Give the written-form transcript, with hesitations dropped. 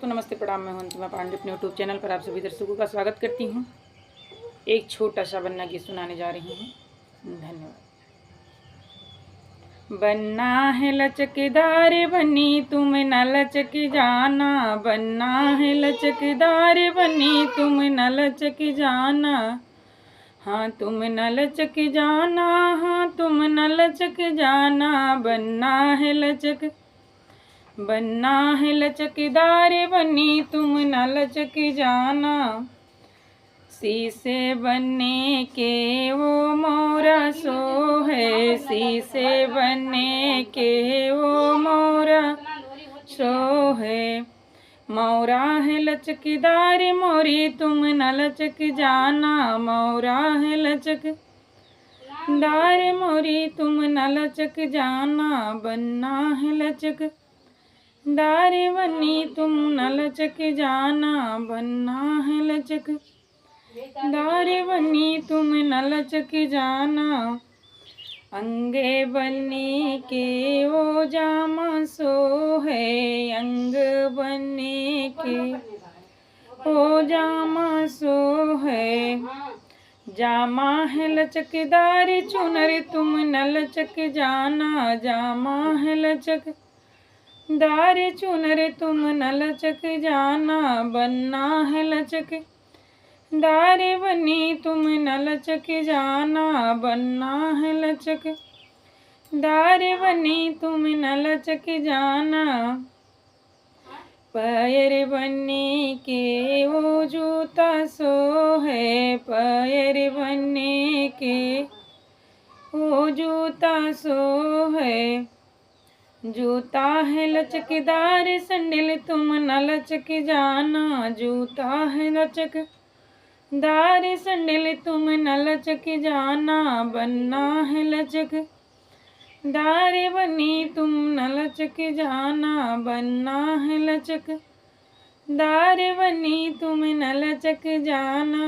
दोस्तों नमस्ते प्रणाम। मैं हूं अंतिमा पांडे अपने यूट्यूब चैनल पर आप सभी दर्शकों का स्वागत करती हूं। एक छोटा सा बन्ना गीत सुनाने जा रही हूं। धन्यवाद। बन्ना है लचकदार बनी तुम न लचक जाना, बन्ना है लचकदार बनी तुम न लचक जाना। हाँ तुम न लचक जाना, हाँ तुम न लचक जाना। बन्ना है लचकदार बनी तुम न लचक जाना। शीशे बनने के वो मोरा सो है, शीशे बनने के वो मोरा सो है। मोरा है लचकदार मोरी तुम न लचक जाना, मोरा है लचकदार मोरी तुम न लचक जाना। बन्ना है लचकदार बनी तुम न लचक जाना, बन्ना है लचकदार बनी तुम न लचक जाना। अंगे बनने के वो जामा सो है, अंग बनने के वो जामा सो है। जामा है लचकदार चुनर तुम न लचक जाना, जामा है लचकदार चुनर तुम न लचक जाना। बन्ना है लचकदार बनी तुम न लचक जाना, बन्ना है लचकदार बनी तुम न लचक जाना। पैर बनने के वो जूता सो है, पैर बनने के वो जूता सो है। जूता है लचकदार सैंडल तुम न लचक जाना, जूता है लचकदार सैंडल तुम न लचक जाना। बन्ना है लचकदार बनी तुम न लचक जाना, बन्ना है लचकदार बनी तुम न लचक जाना।